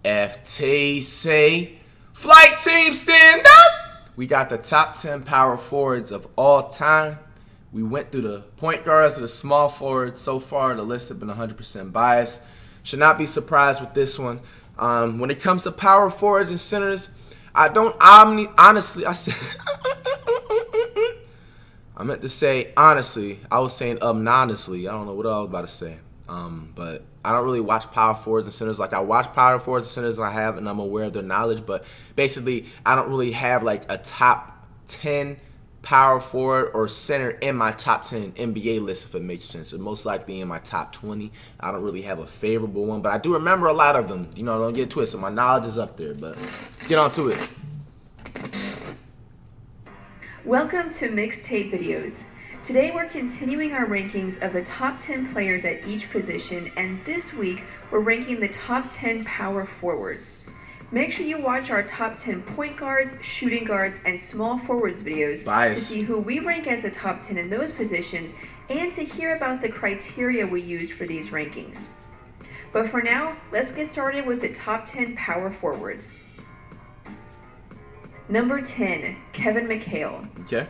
FTC. Flight team, stand up! We got the top 10 power forwards of all time. We went through the point guards to the small forwards. So far, the list has been 100% biased. Should not be surprised with this one. When it comes to power forwards and centers, honestly, I meant to say honestly. I was saying obnoxiously. I don't know what I was about to say. But I don't really watch power forwards and centers. Like, I watch power forwards and centers and I'm aware of their knowledge. But basically, I don't really have like a top 10 power forward or center in my top 10 NBA list, if it makes sense. Or most likely in my top 20. I don't really have a favorable one, but I do remember a lot of them. You know, don't get twisted. My knowledge is up there, but let's get on to it. Welcome to Mixtape Videos. Today we're continuing our rankings of the top 10 players at each position, and this week we're ranking the top 10 power forwards. Make sure you watch our top 10 point guards, shooting guards, and small forwards videos to see who we rank as the top 10 in those positions and to hear about the criteria we used for these rankings. But for now, let's get started with the top 10 power forwards. Number 10, Kevin McHale. Okay.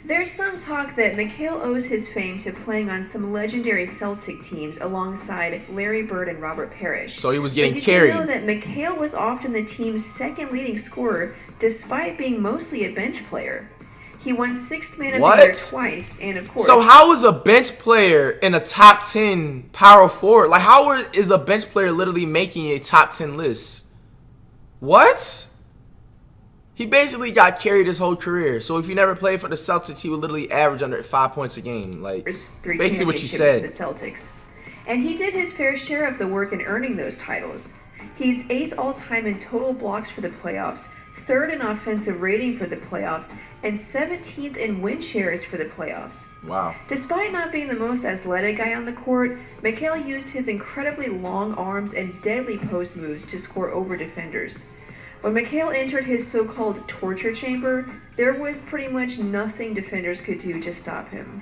There's some talk that McHale owes his fame to playing on some legendary Celtic teams alongside Larry Bird and Robert Parrish. So he was getting carried. Did you know that McHale was often the team's second leading scorer despite being mostly a bench player? He won 6th Man of the Year twice, and of course... So how is a bench player in a top 10 power forward? Like, how is a bench player literally making a top 10 list? What? He basically got carried his whole career. So if you never played for the Celtics, he would literally average under 5 points a game. Like, basically what you said. The Celtics. And he did his fair share of the work in earning those titles. He's 8th all-time in total blocks for the playoffs, 3rd in offensive rating for the playoffs, and 17th in win shares for the playoffs. Wow. Despite not being the most athletic guy on the court, McHale used his incredibly long arms and deadly post moves to score over defenders. When McHale entered his so-called torture chamber, there was pretty much nothing defenders could do to stop him.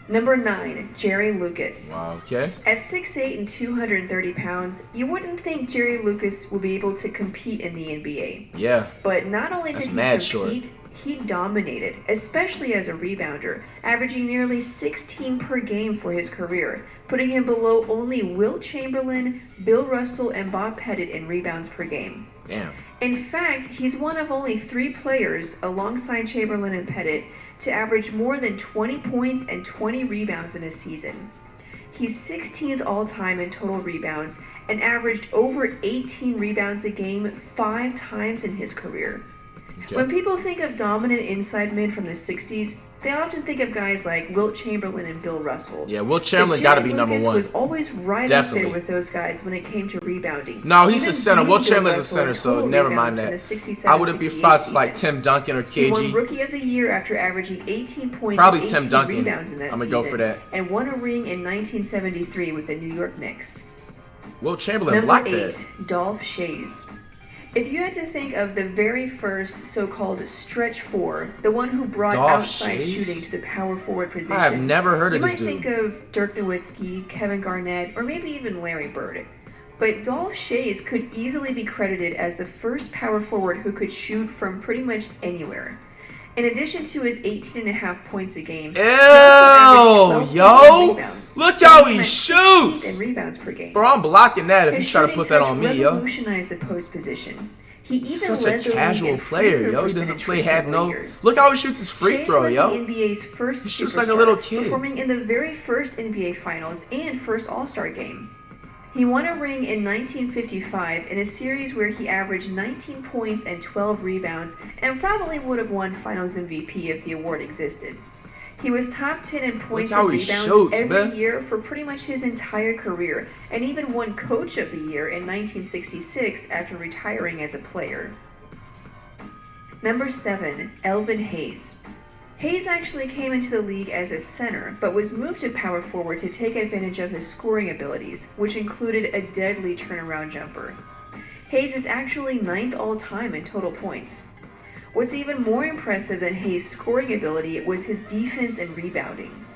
Number 9, Jerry Lucas. Wow, okay. At 6'8" and 230 pounds, you wouldn't think Jerry Lucas would be able to compete in the NBA. Yeah. But not only did he compete, he dominated, especially as a rebounder, averaging nearly 16 per game for his career, putting him below only Wilt Chamberlain, Bill Russell, and Bob Pettit in rebounds per game. Damn. In fact, he's one of only 3 players, alongside Chamberlain and Pettit, to average more than 20 points and 20 rebounds in a season. He's 16th all-time in total rebounds and averaged over 18 rebounds a game 5 times in his career. Okay. When people think of dominant inside men from the 60s, they often think of guys like Wilt Chamberlain and Bill Russell. Yeah, Wilt Chamberlain got to be number one. Was always right up there with those guys when it came to rebounding. No, he's a center. Wilt Chamberlain's a center, so never mind that. I wouldn't be surprised like Tim Duncan or KG. He won Rookie of the Year after averaging 18 points Probably and 18 Tim Duncan. Rebounds in that I'm going to go for that. And won a ring in 1973 with the New York Knicks. Wilt Chamberlain blocked that. Number 8, Dolph Schayes. If you had to think of the very first so-called stretch 4, the one who brought outside shooting to the power forward position, I have never heard of this dude. You might think of Dirk Nowitzki, Kevin Garnett, or maybe even Larry Bird. But Dolph Schayes could easily be credited as the first power forward who could shoot from pretty much anywhere. In addition to his 18.5 points a game, look how he shoots! And rebounds per game. Bro, I'm blocking that if you try to put that on me, yo. Revolutionized the post position. He even such a casual player, yo. He doesn't play Look how he shoots his free throw, yo. The NBA's first he shoots like a little kid. Performing in the very first NBA Finals and first All-Star game. He won a ring in 1955 in a series where he averaged 19 points and 12 rebounds and probably would have won Finals MVP if the award existed. He was top 10 in points and rebounds every year for pretty much his entire career, and even won Coach of the Year in 1966 after retiring as a player. Number 7, Elvin Hayes. Hayes actually came into the league as a center, but was moved to power forward to take advantage of his scoring abilities, which included a deadly turnaround jumper. Hayes is actually 9th all-time in total points. What's even more impressive than Hayes' scoring ability was his defense and rebounding.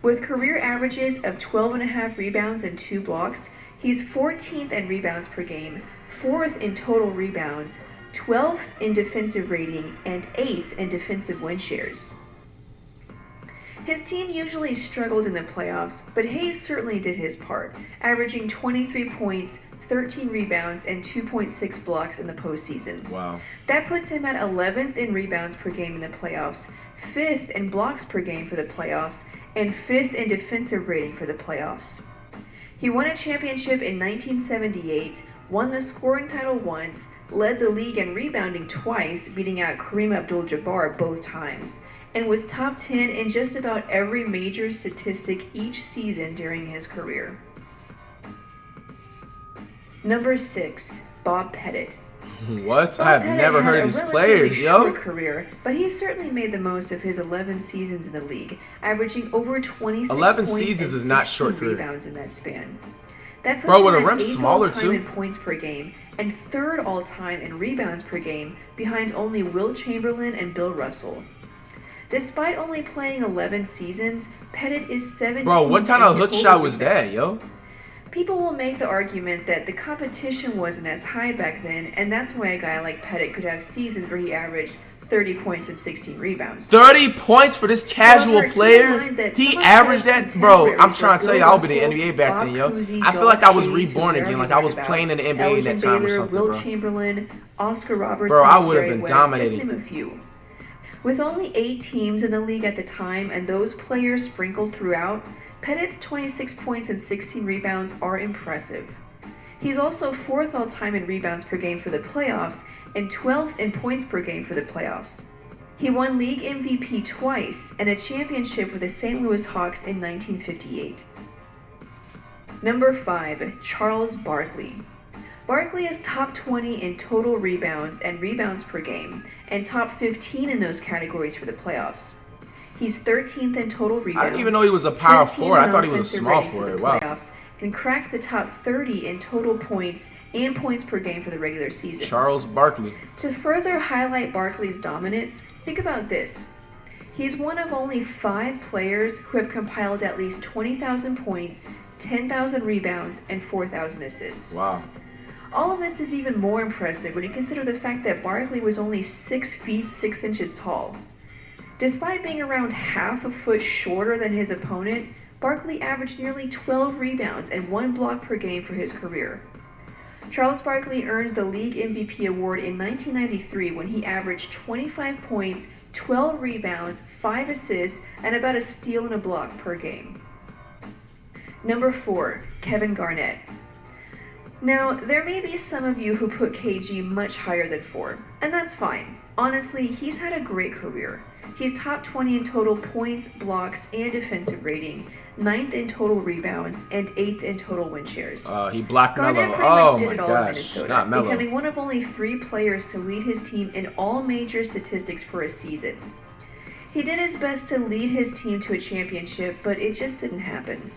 With career averages of 12.5 rebounds and 2 blocks, he's 14th in rebounds per game, 4th in total rebounds, 12th in defensive rating, and 8th in defensive win shares. His team usually struggled in the playoffs, but Hayes certainly did his part, averaging 23 points, 13 rebounds, and 2.6 blocks in the postseason. Wow. That puts him at 11th in rebounds per game in the playoffs, 5th in blocks per game for the playoffs, and 5th in defensive rating for the playoffs. He won a championship in 1978, won the scoring title once, led the league in rebounding twice, beating out Kareem Abdul-Jabbar both times, and was top 10 in just about every major statistic each season during his career. Number 6, Bob Pettit. What? Bob I have Pettit never had heard a of these relatively players, yo. short career, but he certainly made the most of his 11 seasons in the league, averaging over 26 11 points seasons and is not 16 short career. rebounds in that span. That puts Bro, with him a at rim 8th smaller all-time too. in points per game and 3rd all-time in rebounds per game, behind only Wilt Chamberlain and Bill Russell. Despite only playing 11 seasons, Pettit is 17th. Bro, what kind of in hook total shot was that, rebounds. yo? People will make the argument that the competition wasn't as high back then, and that's why a guy like Pettit could have seasons where he averaged 30 points and 16 rebounds. 30 points for this casual However, keep in player? mind that He some of averaged Pettit's that? Bro, I'm contemporaries trying to tell were you, I was in Bill the NBA Russell, back Bob then, yo. Cousy, I feel like I was Dolph Schayes, reborn who again, we like I was already playing in the read NBA in about, that time or Elvin something, Baylor, bro. Wilt Chamberlain, Oscar Robertson, Bro, I and would have Jerry been West, dominating. just to name a few. With only 8 teams in the league at the time and those players sprinkled throughout, Pettit's 26 points and 16 rebounds are impressive. He's also 4th all-time in rebounds per game for the playoffs and 12th in points per game for the playoffs. He won league MVP twice and a championship with the St. Louis Hawks in 1958. Number 5, Chales Barkley. Barkley is top 20 in total rebounds and rebounds per game, and top 15 in those categories for the playoffs. He's 13th in total rebounds. I didn't even know he was a power 15th forward. I in thought he was a offensive small rating for the forward. Wow. playoffs, and cracks the top 30 in total points and points per game for the regular season. Chales Barkley. To further highlight Barkley's dominance, think about this. He's one of only 5 players who have compiled at least 20,000 points, 10,000 rebounds, and 4,000 assists. Wow. All of this is even more impressive when you consider the fact that Barkley was only 6 feet 6 inches tall. Despite being around half a foot shorter than his opponent, Barkley averaged nearly 12 rebounds and 1 block per game for his career. Chales Barkley earned the League MVP award in 1993 when he averaged 25 points, 12 rebounds, 5 assists, and about a steal and a block per game. Number 4, Kevin Garnett. Now, there may be some of you who put KG much higher than 4, and that's fine. Honestly, he's had a great career. He's top 20 in total points, blocks, and defensive rating, 9th in total rebounds, and 8th in total win shares. He blocked Garnett Melo. pretty Oh much did my it all in gosh. Minnesota, Not Melo. becoming one of only 3 players to lead his team in all major statistics for a season. He did his best to lead his team to a championship, but it just didn't happen.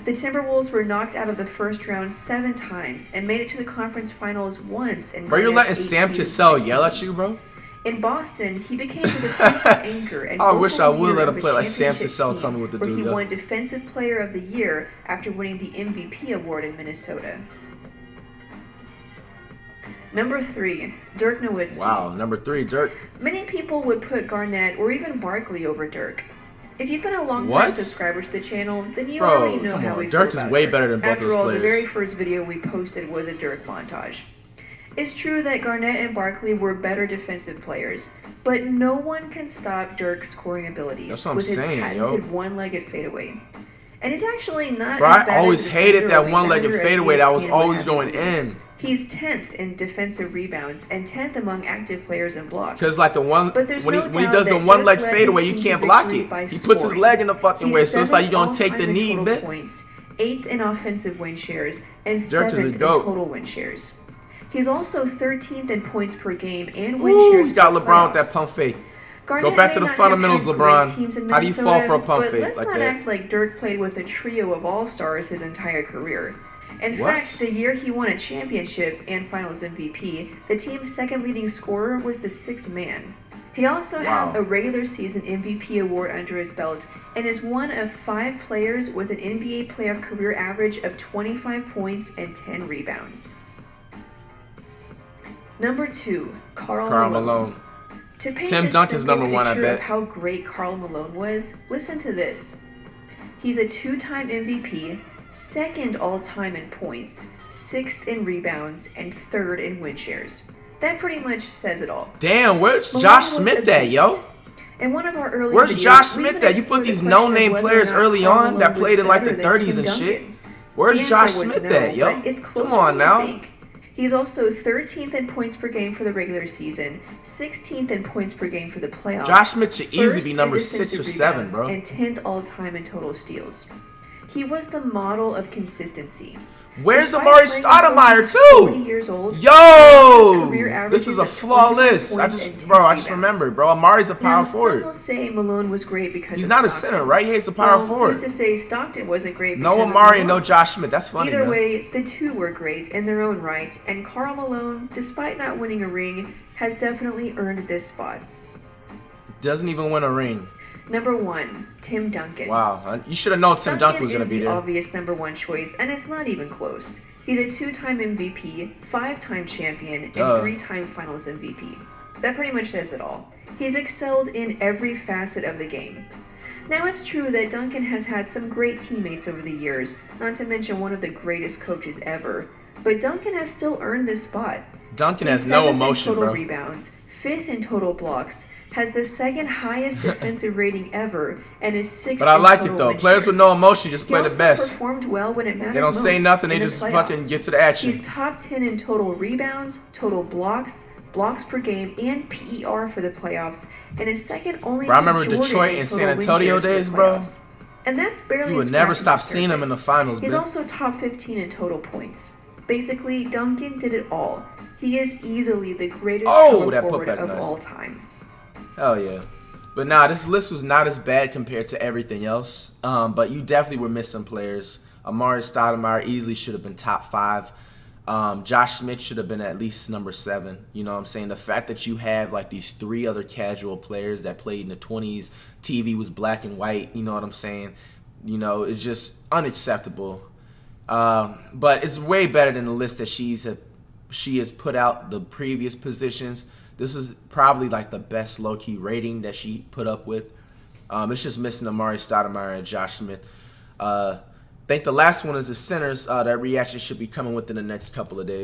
The Timberwolves were knocked out of the first round 7 times and made it to the conference finals once. Bro, you're letting Sam Cassell yell at you, bro? In Boston, he became the defensive anchor and I wish I would leader let of him a play like Sam championship Cassell. team, Tell me what to where do, he yo. won Defensive Player of the Year after winning the MVP award in Minnesota. Number 3, Dirk Nowitzki. Wow, number 3, Dirk. Many people would put Garnett or even Barkley over Dirk. If you've been a long-time What? subscriber to the channel, then you Bro, already know come how on. we Dirk feel is about way Dirk. better than both After those all, players. the very first video we posted was a Dirk montage. It's true that Garnett and Barkley were better defensive players, but no one can stop Dirk's scoring abilities That's what I'm with his saying, patented yo. one-legged fadeaway. And he's actually not Bro, as I bad always as a hated defender that or one-legged rebounder as fadeaway that was ESPN would always have you going believe. in. He's 10th in defensive rebounds and 10th among active players in blocks. Because like the one But there's when no he doubt does the that one leg Dirk led fadeaway, his you team can't to block victory it. by He puts his scoring. leg in the fucking way, He's so it's like you're 7th gonna take the all-time in knee, total bit. points, 8th in offensive win shares, and Dirk is a 7th in goat. total win shares. He's also 13th in points per game and win Ooh, shares. he got in the LeBron with that playoffs. pump fake. Garnett Go back may to the not fundamentals, have had great LeBron. teams in How do you fall for a Minnesota, pump but fake let's like not that? act like Dirk played with a trio of all-stars his entire career. In What? fact, the year he won a championship and finals MVP, the team's second leading scorer was the 6th man. He also has a regular season MVP award under his belt and is one of 5 players with an NBA playoff career average of 25 points and 10 rebounds. Number 2, Karl Malone. To paint Tim a Duncan's simple number 1, I picture bet. of how great Karl Malone was, listen to this. He's a 2-time MVP, 2nd all-time in points, 6th in rebounds, and 3rd in win shares. That pretty much says it all. Damn, where's Malone Josh was Smith a at, beast. yo? In one of our early Where's videos, Josh we Smith even at? You put explored these the question no-name of whether players or not early Karl on that Malone played in like was the better than 30s Tim and shit. Duncan. Where's The Josh answer was Smith no, at, yo? but it's closer Come on than you now. think. He's also 13th in points per game for the regular season, 16th in points per game for the playoffs. Josh Smith should easily be first number in 6 or defensive 7, rebounds, bro. and 10th all-time in total steals. He was the model of consistency. Where's Despite Amari playing Stoudemire until he was 40 too? years old, his Yo, career this is averages a of 25 flawless. points and 10 I just rebounds. remembered, bro. Amari's a power Now, some forward. will say Malone was great because He's of not a Stockton. center, right? He's a power Well, forward. who's to say Stockton wasn't great? No because of Amari and no Malone? Josh Smith. That's funny, Either man. way, the two were great in their own right, and Karl Malone, despite not winning a ring, has definitely earned this spot. Doesn't even win a ring. Number 1, Tim Duncan. Wow, you should have known Tim Duncan was gonna be is the there. obvious number 1 choice, and it's not even close. He's a 2-time MVP, 5-time champion, and 3-time Finals MVP. That pretty much says it all. He's excelled in every facet of the game. Now, it's true that Duncan has had some great teammates over the years, not to mention one of the greatest coaches ever, but Duncan has still earned this spot. Duncan He's has no 7th emotion, in total bro. rebounds, 5th in total blocks, has the 2nd highest defensive rating ever, and is 6th But I in like total it though. win Players with shares. no emotion just He play the also best. performed well when it mattered They don't say most nothing. in They the just playoffs. fucking get to the action. He's top 10 in total rebounds, total blocks, blocks per game, and PER for the playoffs, and is second only Bro, I to remember Jordan Detroit in and total San win Antonio shares for the days, bro. playoffs. And that's barely You would never scratching stop the seeing him in the surface. finals, He's man. also top 15 in total points. Basically, Duncan did it all. He is easily the greatest power that forward putback of nice. all time. Hell yeah. But nah, this list was not as bad compared to everything else. But you definitely were missing players. Amari Stoudemire easily should have been top 5. Josh Smith should have been at least number 7. You know what I'm saying? The fact that you have like these 3 other casual players that played in the 20s, TV was black and white, you know what I'm saying? You know, it's just unacceptable. But it's way better than the list that she has put out the previous positions. This is probably like the best low-key rating that she put up with. It's just missing Amari Stoudemire and Josh Smith. I think the last one is the centers. That reaction should be coming within the next couple of days.